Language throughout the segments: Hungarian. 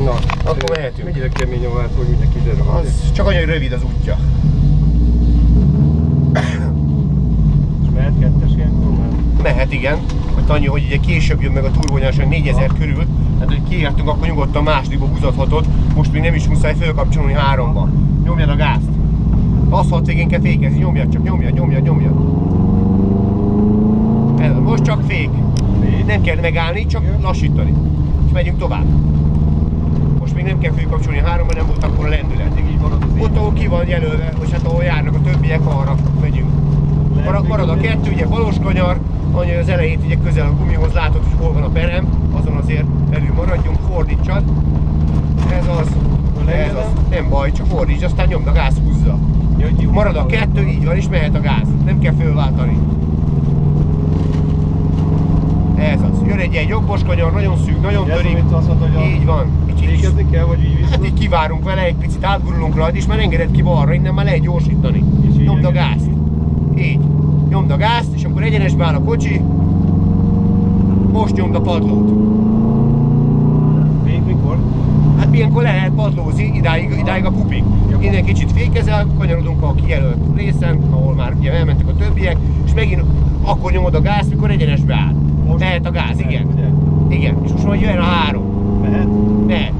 Na, akkor mehetünk. Mennyire kemény a váltó, hogy mindenki kiderül. Az csak olyan rövid az útja. És mehet kettes ilyenkor már? Mehet, igen. Annyi, hogy ugye később jön meg a turbónyárság 4000 körül, tehát hogy kiértünk, akkor nyugodtan másodikba húzathatott, most még nem is muszáj fölkapcsolni 3-ba. Nyomjad a gázt. Aszfalt végén kell fékezni, nyomjad csak, nyomjad. Ez, most csak fék. Nem kell megállni, csak lassítani. És megyünk tovább. Most még nem kell fölkapcsolni 3-ba, nem volt akkor a lendület. Ott, ahol ki van jelölve, és hát ahol járnak a többiek, arra megyünk. Marad a 2, ugye balos kanyar, annyi az elejét ugye közel a gumihoz, látod, hogy hol van a perem, azon azért elő maradjunk, fordítsad. Ez az, nem baj, csak fordíts, aztán nyomd a gáz, húzza. Marad a 2, így van, és mehet a gáz, nem kell fölváltani. Ez az, jön egy jobbos kanyar, nagyon szűk, nagyon törik, így van. Fékezni kell, vagy így vissza? Hát így kivárunk vele, egy picit átgurulunk rajta, és már engeded ki balra, innen már lehet gyorsítani. Nyomd a gázt. Így. Nyomd a gázt, és akkor egyenesbe áll a kocsi. Most nyomd a padlót. Fék mikor? Hát ilyenkor lehet padlózni, idáig a pupig. Innen kicsit fékezel, kanyarodunk a kijelölt részen, ahol már ugye elmentek a többiek, és megint akkor nyomod a gázt, mikor egyenesbe áll. Mehet a gáz, igen. Igen, és most majd jöjjön a 3. Mehet.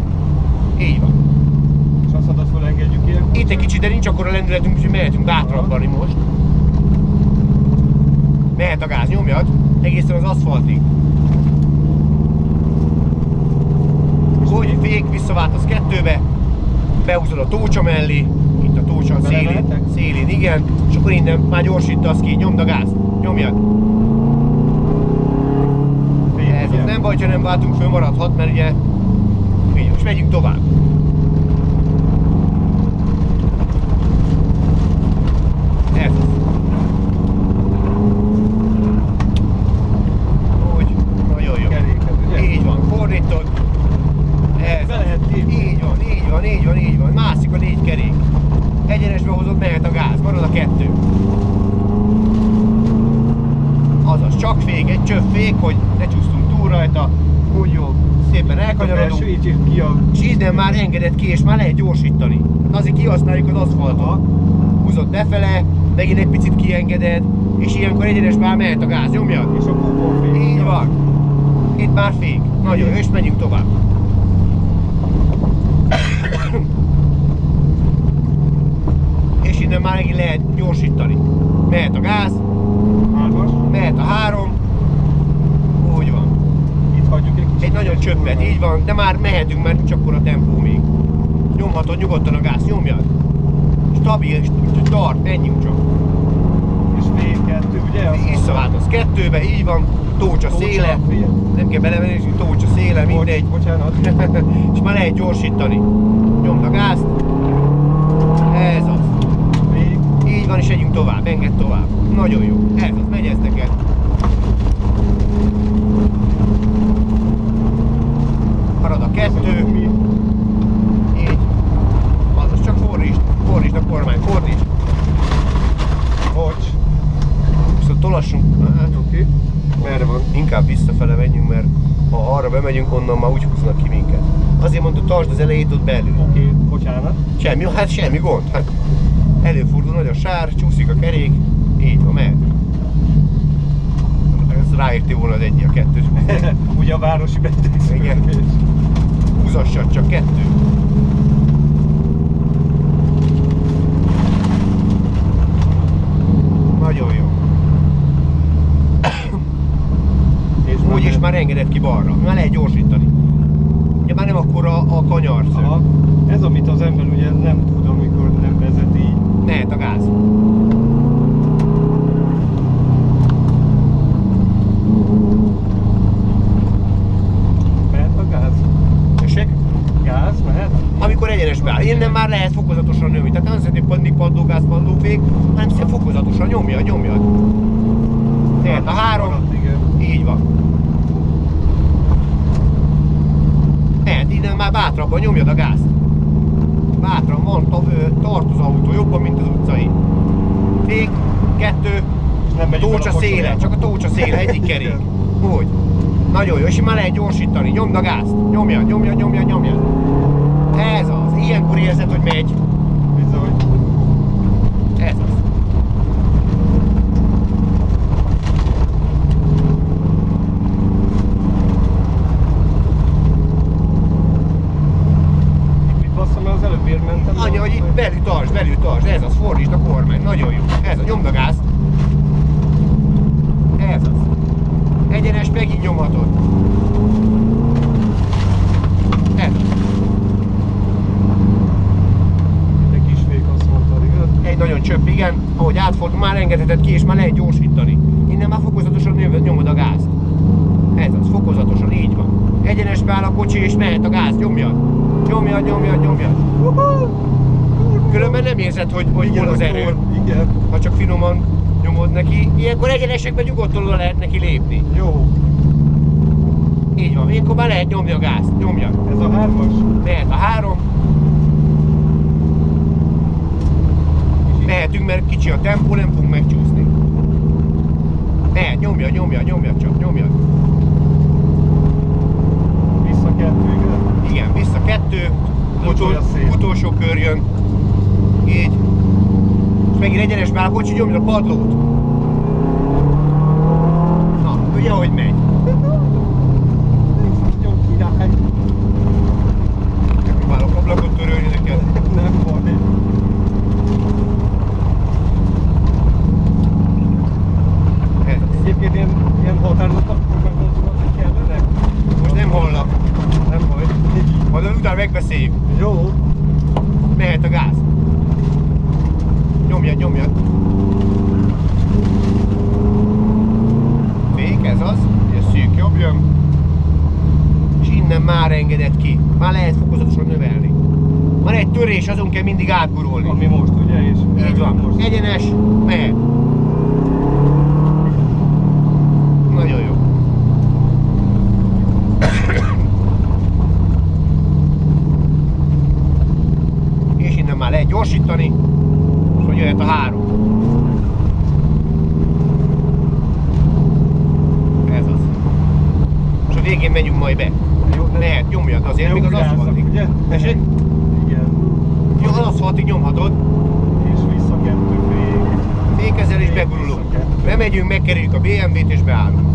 Így van. És azt mondod, fölengedjük ilyenkor? Itt egy kicsit, de nincs akkor a lendületünk, úgyhogy mehetünk bátrabbani most. Mehet a gáz, nyomjad, egészen az aszfaltig. Hogy fék, visszaváltasz 2-be, behúzod a tócsa mellé, itt a tócsa szélén, igen, és akkor innen már gyorsítasz ki, nyomd a gáz, nyomjad. Ez az nem baj, ha nem váltunk föl, maradhat, mert ugye, így, és megyünk tovább. Ez az. Úgy, nagyon jó. Így van, fordítod. Ez az. Így van. Mászik a 4 kerék. Egyenesbe hozod, mehet a gáz, marad a 2. Azaz, csak fék, egy csöpp fék, hogy ne csúsztunk túl rajta. Úgy jó, szépen elkanyarodunk. És innen már engedett ki, és már lehet gyorsítani. Azért kihasználjuk az aszfaltot. Húzod befele, megint egy picit kiengeded, és ilyenkor egyenesbe már mehet a gáz, nyomjad. És a bubon fék. Így van. Itt már fék. Nagyon jó, és menjünk tovább. És innen már megint lehet gyorsítani. Mehet a gáz. 3-as. Mehet a 3. Úgy van. Itt hagyjuk egy nagyon csöppet, így van, de már mehetünk, mert nincs akkor a tempó még. Nyomhatod nyugodtan a gáz, nyomjad. Stabil, tart, menjünk csak. És fél 2, ugye? Visszaváltasz 2-be, így van, tócsa széle. Nem kell belemenni, tócsa széle, mindegy. Bocsánat. És már lehet gyorsítani. Nyomd a gázt. Ez az. Így van, és együnk tovább, engedd tovább. Nagyon jó. Ez az, megy ez neked. Marad a 2. Így. Azaz, csak fordítsd a kormány, fordítsd. Bocs. Viszont tolassunk. Hát, Oké. Merre van? Inkább visszafele menjünk, mert ha arra bemegyünk, onnan már úgy húznak ki minket. Azért mondta, tartsd az elejét ott belül. Oké, bocsánat. Semmi, hát semmi gond. Hát előfordul nagy a sár, csúszik a kerék, így van, mehetünk. Ez ráérti volna az 1 a 2-t. Ugye a városi betegszövődés. Igen. Húzassad csak 2. Nagyon jó. Úgyis már engedett ki balra, már lehet gyorsítani. Ugye már nem akkora a kanyarszög. Aha. Ez amit az ember ugye nem tud, amikor nem vezet így. Mehet a gáz. Mehet a gáz? Tessék? Gáz mehet? Amikor egyenesbe áll. Innen már lehet fokozatosan nyomni. Tehát nem szeretném mindig padlógáz, padlófék, hanem szép fokozatosan nyomjad. Tehát a 3. Így van. Tehát innen már bátrabban nyomjad a gázt. Bátran van, tart az autó, jobban, mint az utcai. Fék, 2, tócsa széle, csak a tócsa széle, egyik kerék. Úgy. Nagyon jó, és már lehet gyorsítani, nyomd a gázt. Nyomjad. Anya, hogy itt belül tartsd, ez az, fordítsd a kormány, nagyon jó. Ez a, nyomd a gázt. Ez az. Egyenes, megint nyomhatod. Ez az. Egy kis fék azt mondtad, igaz? Egy nagyon csöpp, igen. Ahogy átfordul, már engedheted ki, és már lehet gyorsítani. Innen már fokozatosan nyomod a gázt. Ez az, fokozatosan, így van. Egyenesbe áll a kocsi, és mehet a gáz, nyomjad. Nyomjad. Különben nem érzed, hogy hol az erő, Igen. ha csak finoman nyomod neki. Ilyenkor egyenesekben nyugodtan oda lehet neki lépni. Jó. Így van, ilyenkor már lehet nyomni a gázt, nyomjad. Ez a 3-as? Mehet a 3. Mehetünk, mert kicsi a tempó, nem fogunk megcsúszni. Mehet, nyomjad csak, nyomjad. Vissza 2, igaz? Igen, vissza 2. Olyan szép. Utolsó kör jön. Így. És megint egyenesbe áll a kocsi, nyomjad a padlót. Na, ugye ahogy megy. Jó király. Megpróbálok ablakot törölni neked. Nem baj. Ez az. Egyébként ilyen határozottak megmondani kellene? Most nem hallak. Nem baj. Majd utána megbeszéljük. Jó. Mehet a gáz. Nyomjad. Fék, ez az. Ugye szűk jobb jön. És innen már engedett ki. Már lehet fokozatosan növelni. Van egy törés, azon kell mindig átgurulni. Ami most ugye, és Így van. most. Egyenes, mehet. Nagyon jó. És innen már lehet gyorsítani, és hogy jöhet a 3. Ez az. És a végén megyünk majd be. Jó, de Lehet, nyomjad azért, még az gázzak, aszfaltig. ugye? Tessék? Igen. Jó, az aszfaltig nyomhatod. És vissza 2 fék. Fékezel és Fék, begurulunk. vissza 2. Bemegyünk, megkerüljük a BMW-t és beállunk.